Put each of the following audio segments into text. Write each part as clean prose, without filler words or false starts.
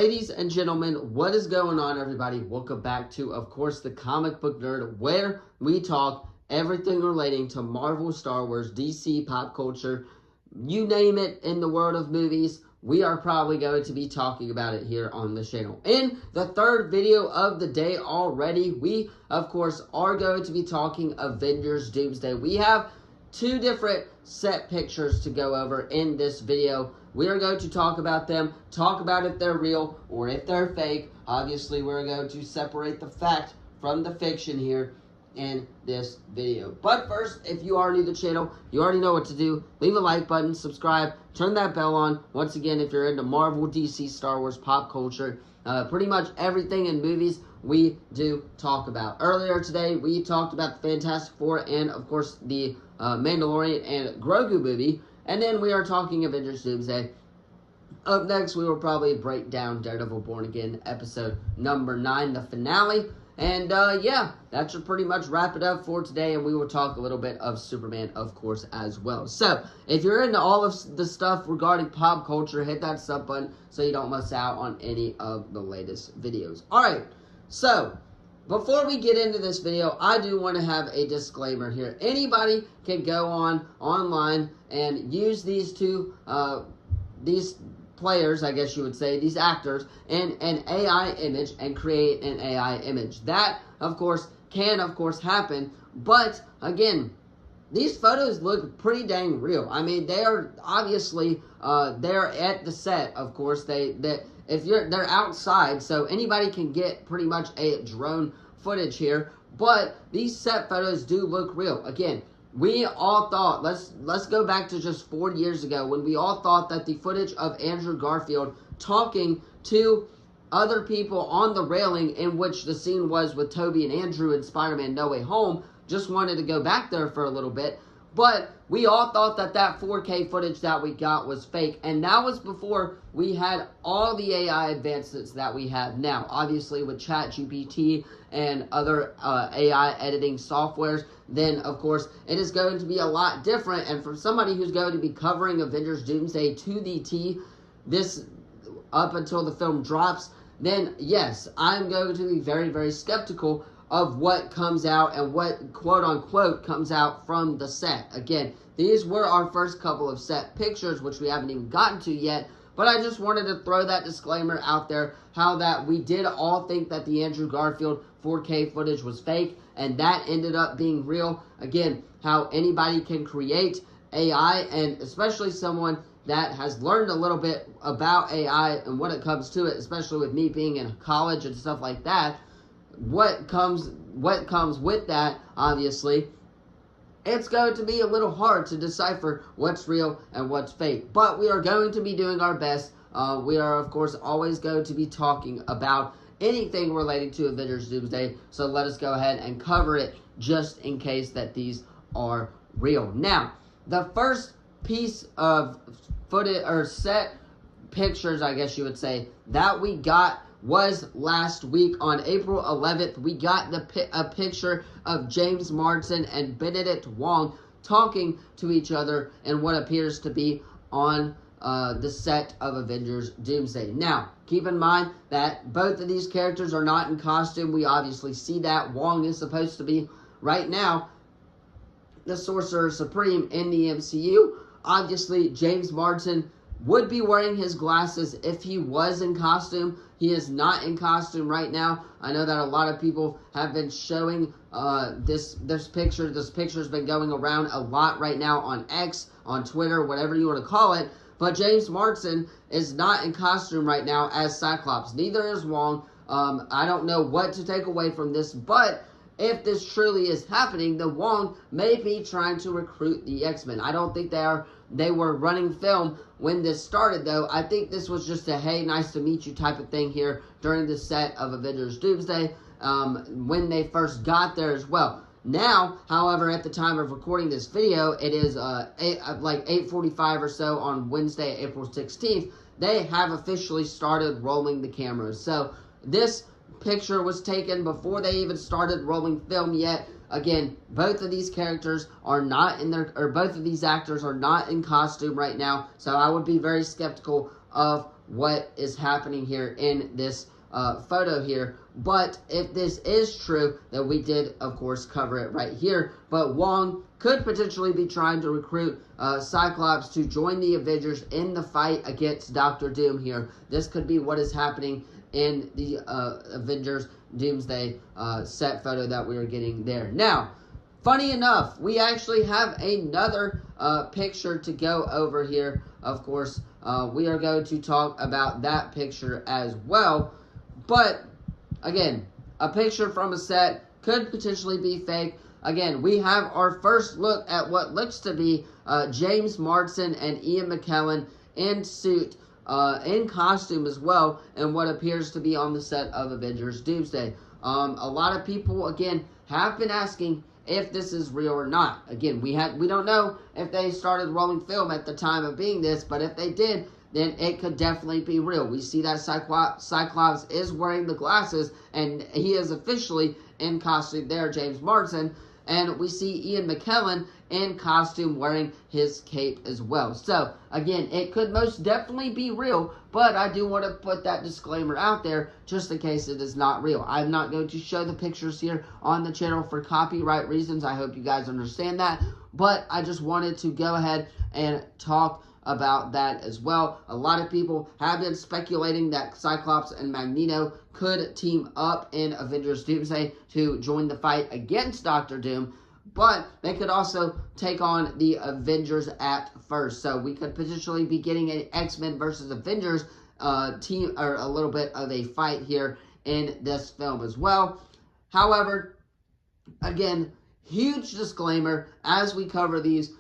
Ladies and gentlemen, what is going on, everybody? Welcome back to, of course, the Comic Book Nerd, where we talk everything relating to Marvel, Star Wars, DC, pop culture, you name it in the world of movies. We are probably going to be talking about it here on the channel. In the third video of the day already, we, of course, are going to be talking Avengers Doomsday. We have two different set pictures to go over in this video. We are going to talk about them, talk about if they're real or if they're fake. Obviously, we're going to separate the fact from the fiction here in this video. But first, if you are new to the channel, you already know what to do. Leave a like button, subscribe, turn that bell on. Once again, if you're into Marvel, DC, Star Wars, pop culture, pretty much everything in movies we do talk about. Earlier today, we talked about the Fantastic Four and, of course, the Mandalorian and Grogu movie. And then we are talking Avengers Doomsday. Up next, we will probably break down Daredevil Born Again, episode number 9, the finale. And, yeah, that should pretty much wrap it up for today. And we will talk a little bit of Superman, of course, as well. So, if you're into all of the stuff regarding pop culture, hit that sub button so you don't miss out on any of the latest videos. Alright, so before we get into this video, I do want to have a disclaimer here. Anybody can go online and use these these players, I guess you would say, these actors, in an AI image and create an AI image. That, of course, can, of course, happen. But, again, these photos look pretty dang real. I mean, they are obviously, they're at the set, of course. They're outside, so anybody can get pretty much a drone footage here. But these set photos do look real. Again, we all thought, let's go back to just 4 years ago, when we all thought that the footage of Andrew Garfield talking to other people on the railing, in which the scene was with Tobey and Andrew in Spider-Man No Way Home, just wanted to go back there for a little bit. But we all thought that that 4K footage that we got was fake. And that was before we had all the AI advancements that we have now. Obviously, with ChatGPT and other AI editing softwares, then, of course, it is going to be a lot different. And for somebody who's going to be covering Avengers Doomsday to the T, this up until the film drops, then, yes, I'm going to be very, very skeptical of what comes out and what, quote-unquote, comes out from the set. Again, these were our first couple of set pictures, which we haven't even gotten to yet, but I just wanted to throw that disclaimer out there, how that we did all think that the Andrew Garfield 4K footage was fake, and that ended up being real. Again, how anybody can create AI, and especially someone that has learned a little bit about AI and when it comes to it, especially with me being in college and stuff like that, what comes with that, obviously, it's going to be a little hard to decipher what's real and what's fake. But we are going to be doing our best. We are, of course, always going to be talking about anything relating to Avengers Doomsday. So let us go ahead and cover it just in case that these are real. Now, the first piece of footage, or set pictures, I guess you would say, that we got was last week on April 11th. We got a picture of James Marsden and Benedict Wong talking to each other in what appears to be on the set of Avengers Doomsday. Now, keep in mind that both of these characters are not in costume. We obviously see that. Wong is supposed to be, right now, the Sorcerer Supreme in the MCU. Obviously, James Marsden would be wearing his glasses if he was in costume. He is not in costume right now. I know that a lot of people have been showing this picture. This picture has been going around a lot right now on X, on Twitter, whatever you want to call it. But James Marsden is not in costume right now as Cyclops. Neither is Wong. I don't know what to take away from this, but if this truly is happening, then Wong may be trying to recruit the X-Men. I don't think they were running film when this started, though. I think this was just a, hey, nice to meet you type of thing here during the set of Avengers Doomsday when they first got there as well. Now, however, at the time of recording this video, it is like 8:45 or so on Wednesday, April 16th. They have officially started rolling the cameras. So this picture was taken before they even started rolling film yet. Again, both of these characters are not in their, or both of these actors are not in costume right now, so I would be very skeptical of what is happening here in this photo here. But if this is true, then we did, of course, cover it right here. But Wong could potentially be trying to recruit Cyclops to join the Avengers in the fight against Dr. Doom here. This could be what is happening in the Avengers Doomsday set photo that we are getting there. Now, funny enough, we actually have another picture to go over here. Of course, we are going to talk about that picture as well. But, again, a picture from a set could potentially be fake. Again, we have our first look at what looks to be James Marsden and Ian McKellen in suit, in costume as well, and what appears to be on the set of Avengers Doomsday. A lot of people, again, have been asking if this is real or not. Again, we don't know if they started rolling film at the time of being this, but if they did, then it could definitely be real. We see that Cyclops is wearing the glasses, and he is officially in costume there, James Marsden. And we see Ian McKellen in costume wearing his cape as well. So, again, it could most definitely be real, but I do want to put that disclaimer out there just in case it is not real. I'm not going to show the pictures here on the channel for copyright reasons. I hope you guys understand that. But I just wanted to go ahead and talk about that as well. A lot of people have been speculating that Cyclops and Magneto could team up in Avengers Doomsday to join the fight against Dr. Doom, but they could also take on the Avengers at first. So we could potentially be getting an X-Men versus Avengers team, or a little bit of a fight here in this film as well. However, again, huge disclaimer, as we cover these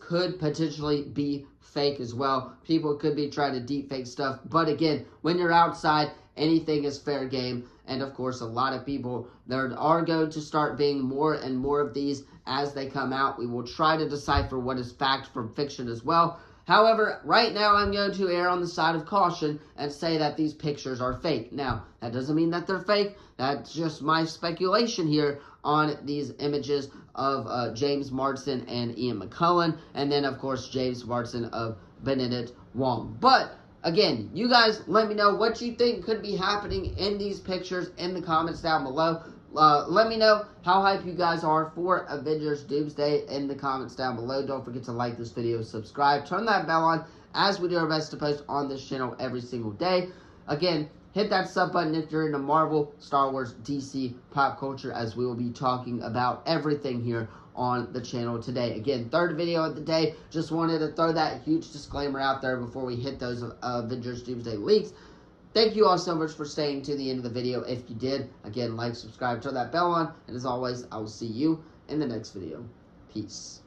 could potentially be fake as well. People could be trying to deep fake stuff, but again, when you're outside, anything is fair game. And of course, a lot of people, there are going to start being more and more of these as they come out. We will try to decipher what is fact from fiction as well. However, right now I'm going to err on the side of caution and say that these pictures are fake. Now, that doesn't mean that they're fake. That's just my speculation here on these images of James Marsden and Ian McKellen, and then, of course, James Marsden of Benedict Wong. But, again, you guys let me know what you think could be happening in these pictures in the comments down below. Let me know how hype you guys are for Avengers Doomsday in the comments down below. Don't forget to like this video, subscribe, turn that bell on, as we do our best to post on this channel every single day. Again, hit that sub button if you're into Marvel, Star Wars, DC, pop culture, as we will be talking about everything here on the channel today. Again, third video of the day. Just wanted to throw that huge disclaimer out there before we hit those Avengers Doomsday leaks. Thank you all so much for staying to the end of the video. If you did, again, like, subscribe, turn that bell on, and as always, I will see you in the next video. Peace.